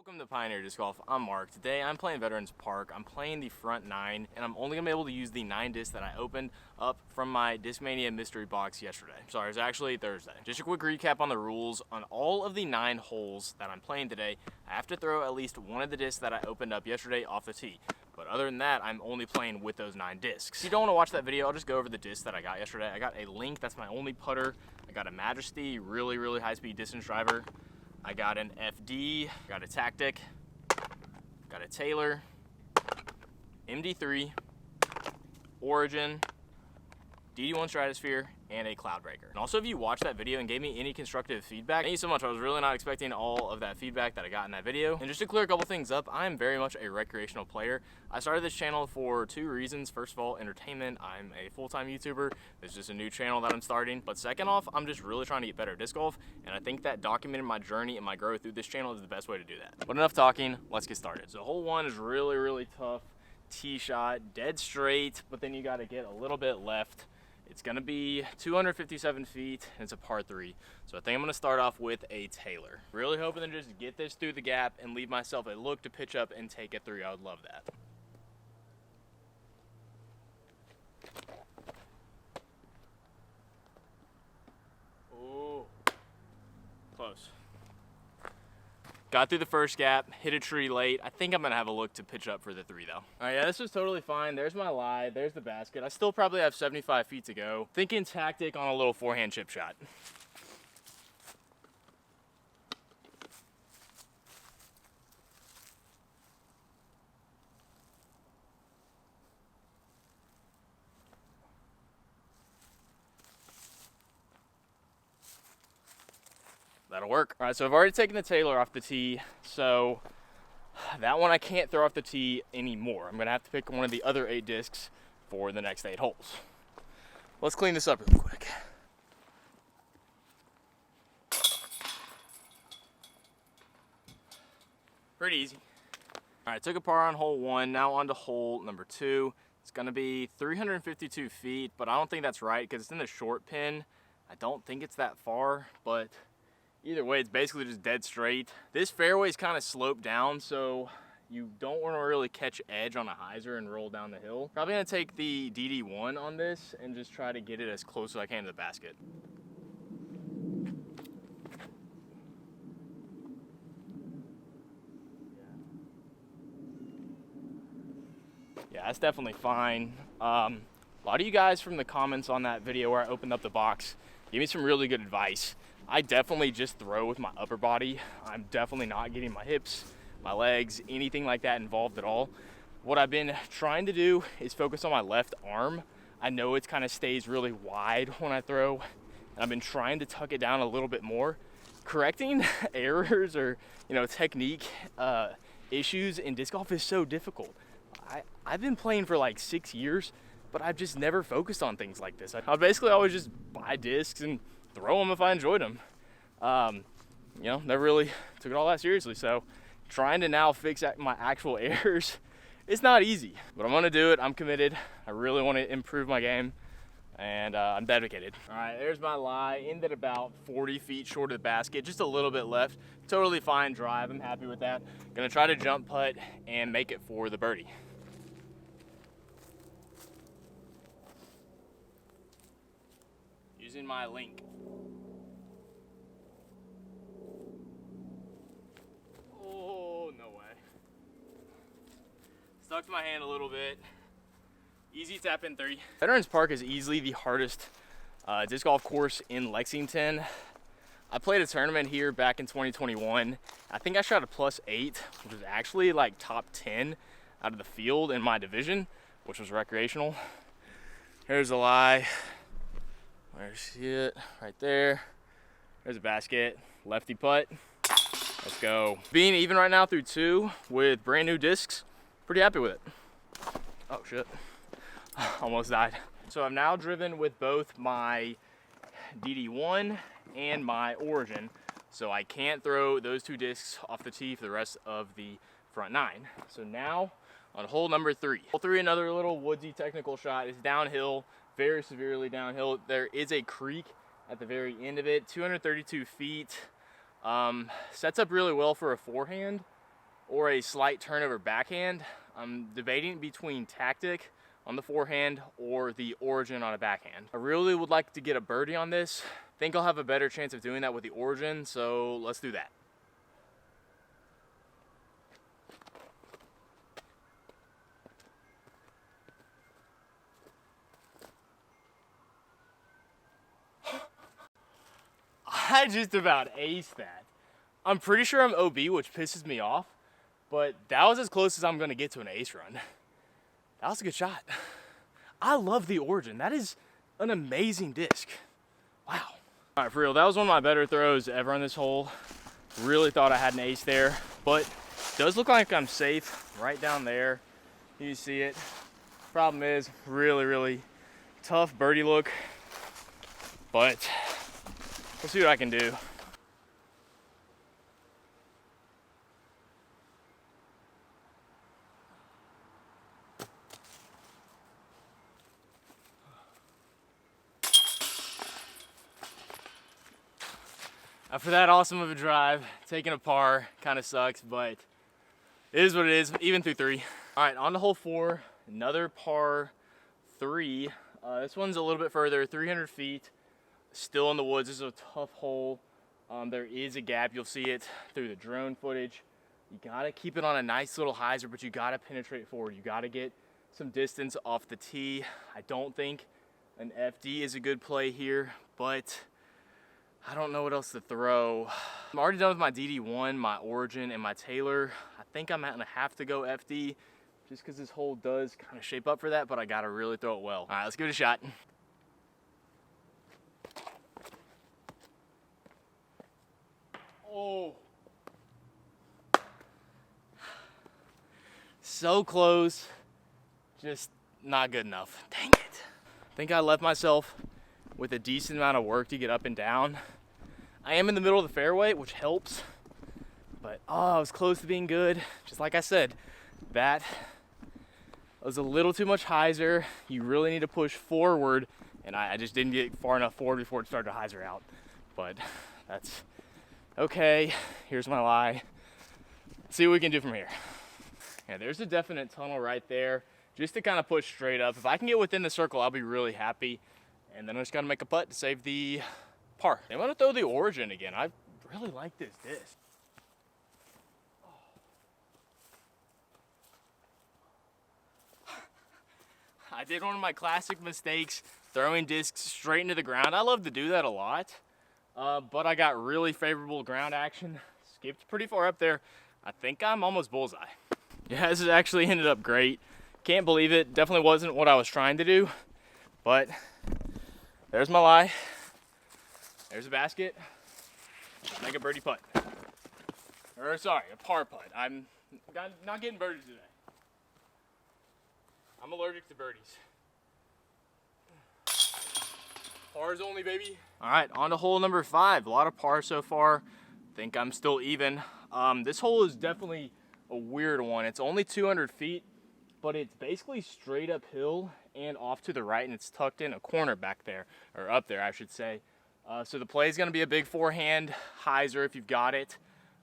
Welcome to Pioneer Disc Golf. I'm Mark. Today I'm playing Veterans Park. I'm playing the front 9, and I'm only going to be able to use the 9 discs that I opened up from my Discmania mystery box yesterday. Sorry, it was actually Thursday. Just a quick recap on the rules. On all of the 9 holes that I'm playing today, I have to throw at least one of the discs that I opened up yesterday off the tee. But other than that, I'm only playing with those 9 discs. If you don't want to watch that video, I'll just go over the discs that I got yesterday. I got a Link, that's my only putter. I got a Majesty, really high-speed distance driver. I got an FD, got a Tactic, got a Taylor, MD3, Origin, DD1 Stratosphere, and a Cloudbreaker. And also, if you watched that video and gave me any constructive feedback, thank you so much. I was really not expecting all of that feedback that I got in that video. And just to clear a couple things up, I am very much a recreational player. I started this channel for 2 reasons. First of all, entertainment. I'm a full-time YouTuber. This is just a new channel that I'm starting. But second off, I'm just really trying to get better at disc golf. And I think that documenting my journey and my growth through this channel is the best way to do that. But enough talking, let's get started. So hole 1 is really tough. Tee shot, dead straight, but then you got to get a little bit left. It's gonna be 257 feet, and it's a par 3. So I think I'm gonna start off with a Taylor. Really hoping to just get this through the gap and leave myself a look to pitch up and take it through. I would love that. Oh, close. Got through the first gap, hit a tree late. I think I'm gonna have a look to pitch up for the 3 though. All right, yeah, this was totally fine. There's my lie, there's the basket. I still probably have 75 feet to go. Thinking Tactic on a little forehand chip shot. That'll work. All right, so I've already taken the Taylor off the tee, so that one I can't throw off the tee anymore. I'm gonna have to pick one of the other 8 discs for the next 8 holes. Let's clean this up real quick. Pretty easy. All right, took a par on hole 1, now on to hole number 2. It's gonna be 352 feet, but I don't think that's right because it's in the short pin. I don't think it's that far, but either way, it's basically just dead straight. This fairway is kind of sloped down, so you don't want to really catch edge on a hyzer and roll down the hill. Probably gonna take the DD1 on this and just try to get it as close as I can to the basket. Yeah, that's definitely fine. A lot of you guys from the comments on that video where I opened up the box gave me some really good advice. I definitely just throw with my upper body. I'm definitely not getting my hips, my legs, anything like that involved at all. What I've been trying to do is focus on my left arm. I know it kind of stays really wide when I throw, and I've been trying to tuck it down a little bit more. Correcting errors or, technique issues in disc golf is so difficult. I've been playing for like 6 years, but I've just never focused on things like this. I basically always just buy discs and throw them if I enjoyed them. Never really took it all that seriously. So trying to now fix my actual errors, it's not easy, but I'm gonna do it. I'm committed. I really want to improve my game, and I'm dedicated. All right, there's my lie. Ended about 40 feet short of the basket, just a little bit left. Totally fine drive. I'm happy with that. Gonna try to jump putt and make it for the birdie. Using my Link. Oh, no way. Stuck to my hand a little bit. Easy tap in 3. Veterans Park is easily the hardest disc golf course in Lexington. I played a tournament here back in 2021. I think I shot a +8, which was actually like top 10 out of the field in my division, which was recreational. Here's a lie. Where you see it? Right there. There's a basket. Lefty putt. Let's go. Being even right now through 2 with brand new discs. Pretty happy with it. Oh shit. Almost died. So I've now driven with both my DD1 and my Origin. So I can't throw those 2 discs off the tee for the rest of the front 9. So now on hole number 3. Hole 3, another little woodsy technical shot. It's downhill. Very severely downhill. There is a creek at the very end of it, 232 feet. Sets up really well for a forehand. or a slight turnover backhand. I'm debating between tactic on the forehand or the origin on a backhand. I really would like to get a birdie on this. Think I'll have a better chance of doing that with the origin, so let's do that. I just about aced that. I'm pretty sure I'm OB, which pisses me off, but that was as close as I'm gonna get to an ace run. That was a good shot. I love the origin. That is an amazing disc. Wow. All right, for real, that was one of my better throws ever on this hole. Really thought I had an ace there, but it does look like I'm safe right down there. You see it. Problem is, really tough birdie look, but we'll see what I can do. After that awesome of a drive, taking a par kind of sucks, but it is what it is, even through 3. All right, on to hole 4, another par 3. This one's a little bit further, 300 feet, still in the woods. This is a tough hole. There is a gap, you'll see it through the drone footage. You gotta keep it on a nice little hyzer, but you gotta penetrate forward. You gotta get some distance off the tee. I don't think an FD is a good play here, but I don't know what else to throw. I'm already done with my DD1, my origin, and my Taylor. I think I'm gonna have to go FD just because this hole does kind of shape up for that, but I gotta really throw it well. All right, let's give it a shot. Oh. So close, just not good enough. Dang it. I think I left myself with a decent amount of work to get up and down. I am in the middle of the fairway, which helps, but oh, I was close to being good. Just like I said, that was a little too much hyzer. You really need to push forward, and I just didn't get far enough forward before it started to hyzer out. But that's okay. Here's my lie. Let's see what we can do from here. Yeah, there's a definite tunnel right there, just to kind of push straight up. If I can get within the circle, I'll be really happy. And then I just gotta make a putt to save the par. I'm gonna throw the origin again. I really like this disc. I did one of my classic mistakes, throwing discs straight into the ground. I love to do that a lot, but I got really favorable ground action. Skipped pretty far up there. I think I'm almost bullseye. Yeah, this has actually ended up great. Can't believe it. Definitely wasn't what I was trying to do, but there's my lie. There's a basket. Make a birdie putt. Or sorry, a par putt. I'm not getting birdies today. I'm allergic to birdies. Pars only, baby. All right, on to hole number 5. A lot of par so far. Think I'm still even. This hole is definitely a weird one. It's only 200 feet, but it's basically straight uphill and off to the right, and it's tucked in a corner back there, or up there, I should say. So the play is going to be a big forehand hyzer if you've got it.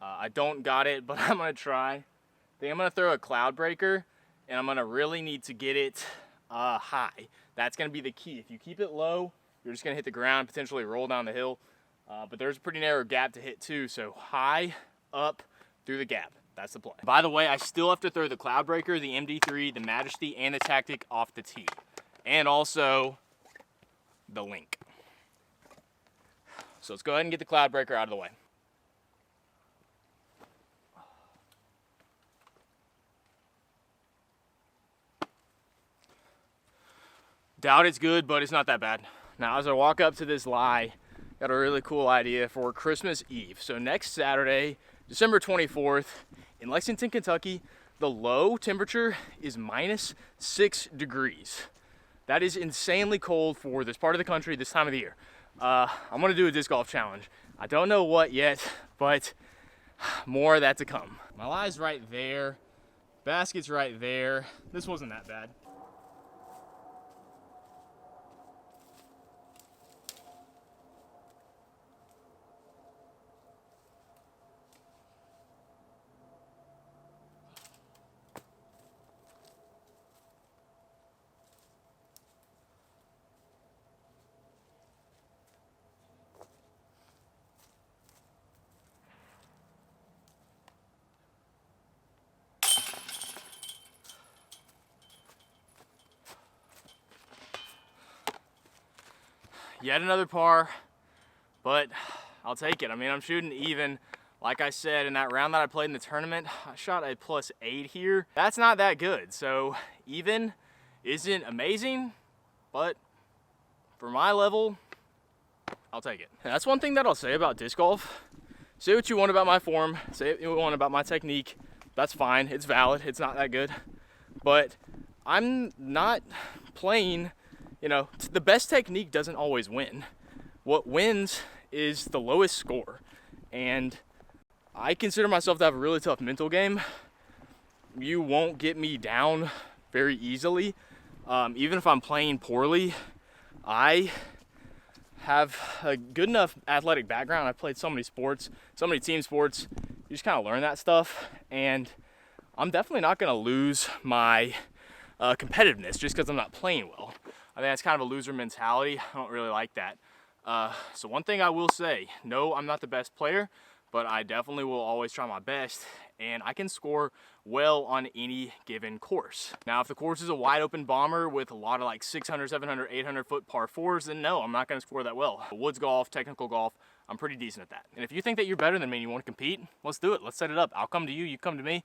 I don't got it, but I'm going to try. I think I'm going to throw a cloud breaker, and I'm going to really need to get it high. That's going to be the key. If you keep it low, you're just going to hit the ground, potentially roll down the hill. But there's a pretty narrow gap to hit too, so high, up, through the gap. That's the play. By the way, I still have to throw the cloud breaker, the MD3, the Majesty, and the Tactic off the tee. And also the link. So let's go ahead and get the cloud breaker out of the way. Doubt it's good, but it's not that bad. Now, as I walk up to this lie, got a really cool idea for Christmas Eve. So next Saturday, December 24th, in Lexington, Kentucky, the low temperature is -6 degrees. That is insanely cold for this part of the country this time of the year. I'm gonna do a disc golf challenge. I don't know what yet, but more of that to come. My lie's right there. Basket's right there. This wasn't that bad. yet another par, but I'll take it. I mean, I'm shooting even. Like I said, in that round that I played in the tournament, I shot a +8 here. That's not that good. So even isn't amazing, but for my level, I'll take it. And that's one thing that I'll say about disc golf. Say what you want about my form, say what you want about my technique. That's fine, it's valid, it's not that good. But I'm not playing, you know, the best technique doesn't always win. What wins is the lowest score. And I consider myself to have a really tough mental game. You won't get me down very easily. Even if I'm playing poorly, I have a good enough athletic background. I've played so many sports, so many team sports. You just kind of learn that stuff. And I'm definitely not going to lose my competitiveness just because I'm not playing well. I think that's kind of a loser mentality. I don't really like that. So one thing I will say, no, I'm not the best player, but I definitely will always try my best, and I can score well on any given course. Now, if the course is a wide open bomber with a lot of like 600, 700, 800 foot par fours, then no, I'm not gonna score that well. Woods golf, technical golf, I'm pretty decent at that. And if you think that you're better than me and you wanna compete, let's do it. Let's set it up. I'll come to you, you come to me.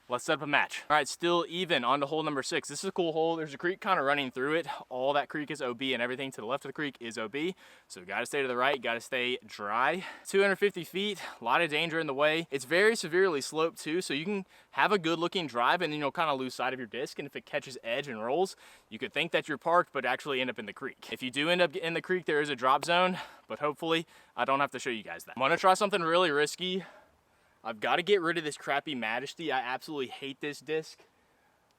Let's set up a match. All right, still even on to hole number 6. This is a cool hole. There's a creek kind of running through it. All that creek is OB, and everything to the left of the creek is OB. So gotta stay to the right, gotta stay dry. 250 feet, a lot of danger in the way. It's very severely sloped too, so you can have a good looking drive and then you'll kind of lose sight of your disc, and if it catches edge and rolls, you could think that you're parked, but actually end up in the creek. If you do end up in the creek, there is a drop zone, but hopefully I don't have to show you guys that. I'm gonna try something really risky. I've got to get rid of this crappy Majesty. I absolutely hate this disc.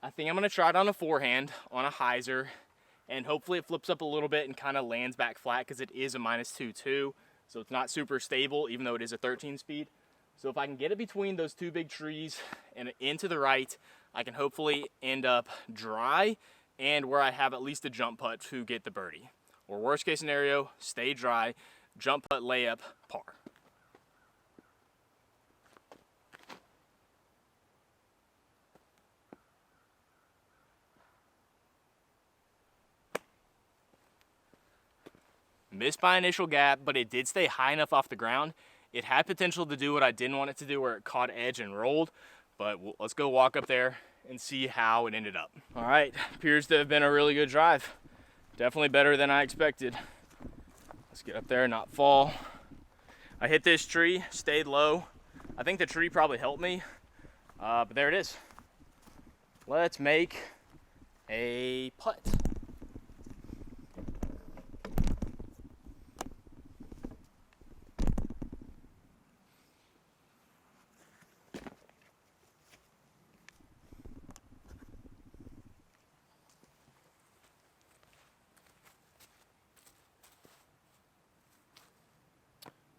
I think I'm going to try it on a forehand, on a hyzer, and hopefully it flips up a little bit and kind of lands back flat because it is a -2.2, so it's not super stable, even though it is a 13 speed. So if I can get it between those two big trees and into the right, I can hopefully end up dry and where I have at least a jump putt to get the birdie. Or worst case scenario, stay dry, jump putt, layup, par. Missed by initial gap, but it did stay high enough off the ground. It had potential to do what I didn't want it to do, where it caught edge and rolled, but let's go walk up there and see how it ended up. All right, appears to have been a really good drive. Definitely better than I expected. Let's get up there and not fall. I hit this tree, stayed low. I think the tree probably helped me, but there it is. Let's make a putt.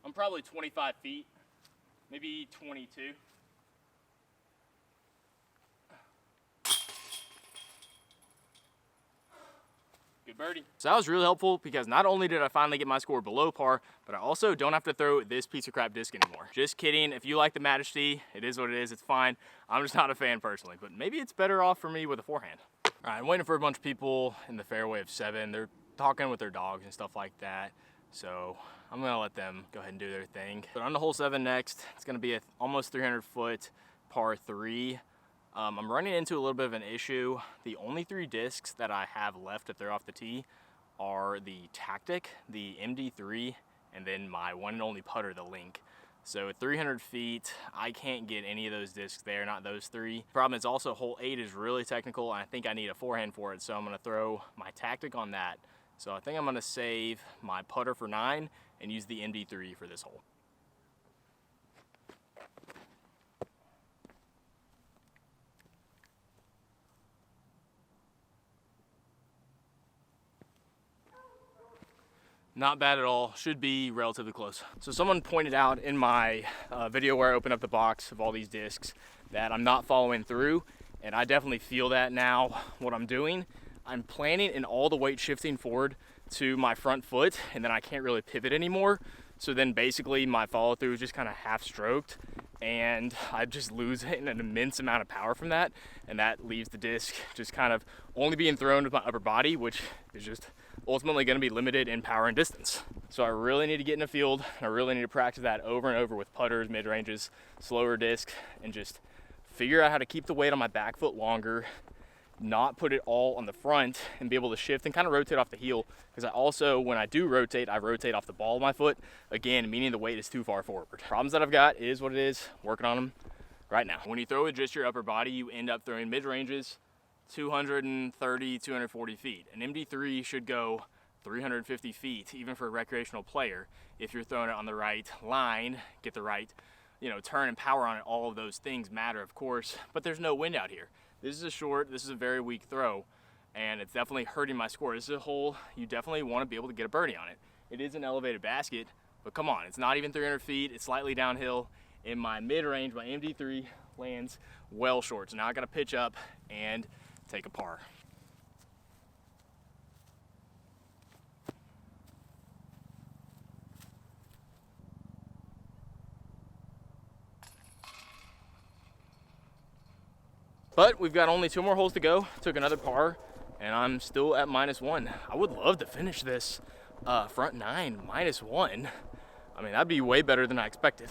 I'm probably 25 feet, maybe 22. Good birdie. So that was really helpful because not only did I finally get my score below par, but I also don't have to throw this piece of crap disc anymore. Just kidding. If you like the Majesty, it is what it is. It's fine. I'm just not a fan personally, but maybe it's better off for me with a forehand. All right, I'm waiting for a bunch of people in the fairway of 7. They're talking with their dogs and stuff like that. So I'm gonna let them go ahead and do their thing. But on to hole 7 next, it's gonna be a almost 300 foot par 3. I'm running into a little bit of an issue. The only 3 discs that I have left to throw off the tee are the Tactic, the MD3, and then my one and only putter, the Link. So at 300 feet, I can't get any of those discs there, not those 3. Problem is also hole 8 is really technical, and I think I need a forehand for it, so I'm gonna throw my Tactic on that. So I think I'm gonna save my putter for 9 and use the MD3 for this hole. Not bad at all, should be relatively close. So someone pointed out in my video where I opened up the box of all these discs that I'm not following through, and I definitely feel that now what I'm doing. I'm planning in all the weight shifting forward to my front foot, and then I can't really pivot anymore. So then basically my follow through is just kind of half stroked, and I just lose an immense amount of power from that, and that leaves the disc just kind of only being thrown with my upper body, which is just ultimately going to be limited in power and distance. So I really need to get in the field. I really need to practice that over and over with putters, mid-ranges, slower disc, and just figure out how to keep the weight on my back foot longer, not put it all on the front, and be able to shift and kind of rotate off the heel. Because I also, when I do rotate, I rotate off the ball of my foot, again, meaning the weight is too far forward. Problems that I've got is what it is, working on them right now. When you throw with just your upper body, you end up throwing mid-ranges 230, 240 feet. An MD3 should go 350 feet, even for a recreational player, if you're throwing it on the right line, get the right, turn and power on it. All of those things matter, of course, but there's no wind out here. This is a short, this is a very weak throw, and it's definitely hurting my score. This is a hole you definitely want to be able to get a birdie on it. It is an elevated basket, but come on, it's not even 300 feet, it's slightly downhill. In my mid-range, my MD3 lands well short. So now I gotta pitch up and take a par. But we've got only 2 more holes to go. Took another par, and I'm still at -1. I would love to finish this front 9 -1. I mean, that'd be way better than I expected.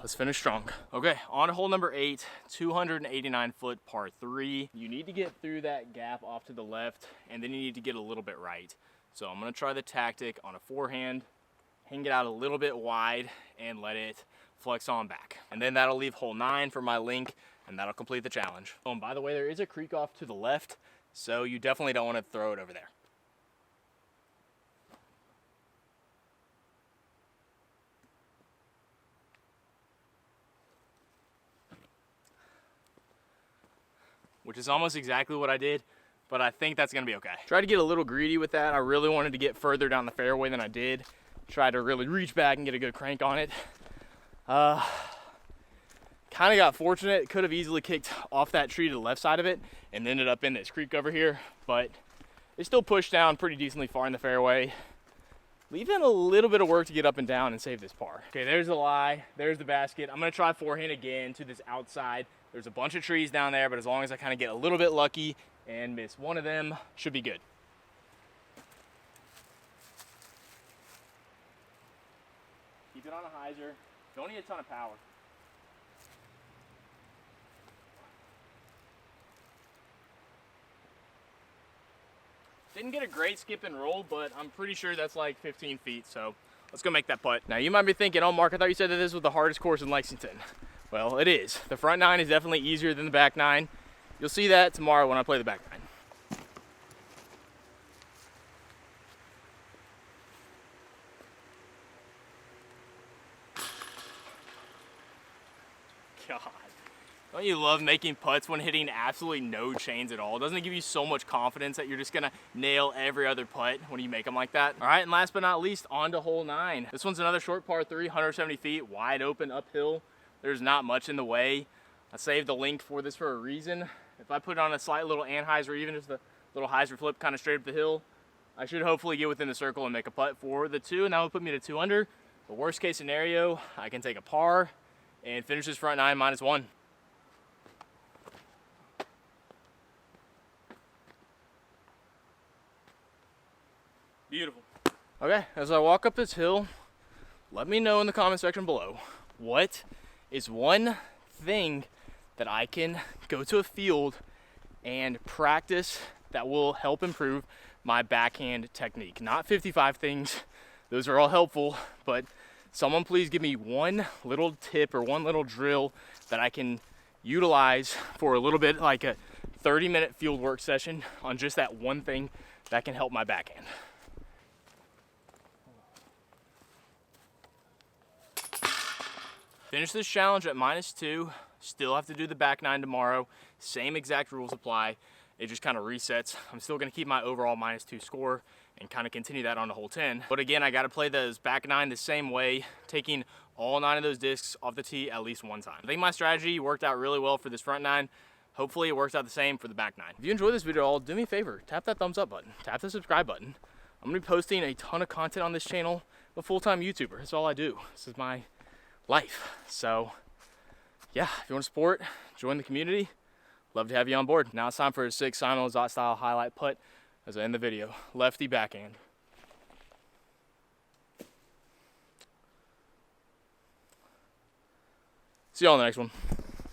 Let's finish strong. Okay, on to hole number 8, 289 foot par 3. You need to get through that gap off to the left, and then you need to get a little bit right. So I'm gonna try the tactic on a forehand, hang it out a little bit wide, and let it flex on back. And then that'll leave hole 9 for my link, and that'll complete the challenge. Oh, and by the way, there is a creek off to the left, so you definitely don't wanna throw it over there. Which is almost exactly what I did, but I think that's gonna be okay. Tried to get a little greedy with that. I really wanted to get further down the fairway than I did. Tried to really reach back and get a good crank on it. Kind of got fortunate. Could have easily kicked off that tree to the left side of it and ended up in this creek over here, but it still pushed down pretty decently far in the fairway. Leaving a little bit of work to get up and down and save this par. Okay, there's the lie, there's the basket. I'm gonna try forehand again to this outside. There's a bunch of trees down there, but as long as I kind of get a little bit lucky and miss one of them, should be good. Keep it on a hyzer. Don't need a ton of power. Didn't get a great skip and roll, but I'm pretty sure that's like 15 feet, so let's go make that putt. Now you might be thinking, oh Mark, I thought you said that this was the hardest course in Lexington. Well, it is. The front 9 is definitely easier than the back 9. You'll see that tomorrow when I play the back 9. God. Don't you love making putts when hitting absolutely no chains at all? Doesn't it give you so much confidence that you're just gonna nail every other putt when you make them like that? All right, and last but not least, on to hole 9. This one's another short par 3, 170 feet, wide open uphill. There's not much in the way. I saved the link for this for a reason. If I put on a slight little anhyzer, even just a little hyzer flip kind of straight up the hill, I should hopefully get within the circle and make a putt for the 2, and that would put me to 2 under. The worst case scenario, I can take a par and finish this front 9 -1. Beautiful. Okay, as I walk up this hill, let me know in the comment section below, what is one thing that I can go to a field and practice that will help improve my backhand technique? Not 55 things, those are all helpful, but someone please give me one little tip or one little drill that I can utilize for a little bit, like a 30-minute field work session on just that one thing that can help my backhand. Finish this challenge at -2. Still have to do the back 9 tomorrow. Same exact rules apply. It just kind of resets. I'm still going to keep my overall -2 score and kind of continue that on to hole 10. But again, I got to play those back 9 the same way, taking all 9 of those discs off the tee at least one time. I think my strategy worked out really well for this front 9. Hopefully it works out the same for the back 9. If you enjoyed this video at all, do me a favor, tap that thumbs up button, tap the subscribe button. I'm going to be posting a ton of content on this channel. I'm a full-time YouTuber. That's all I do. This is my life. So yeah, if you want to support, join the community, love to have you on board. Now it's time for a 6 Simon Lizotte style highlight putt. as I end the video. Lefty backhand. See you all in the next one.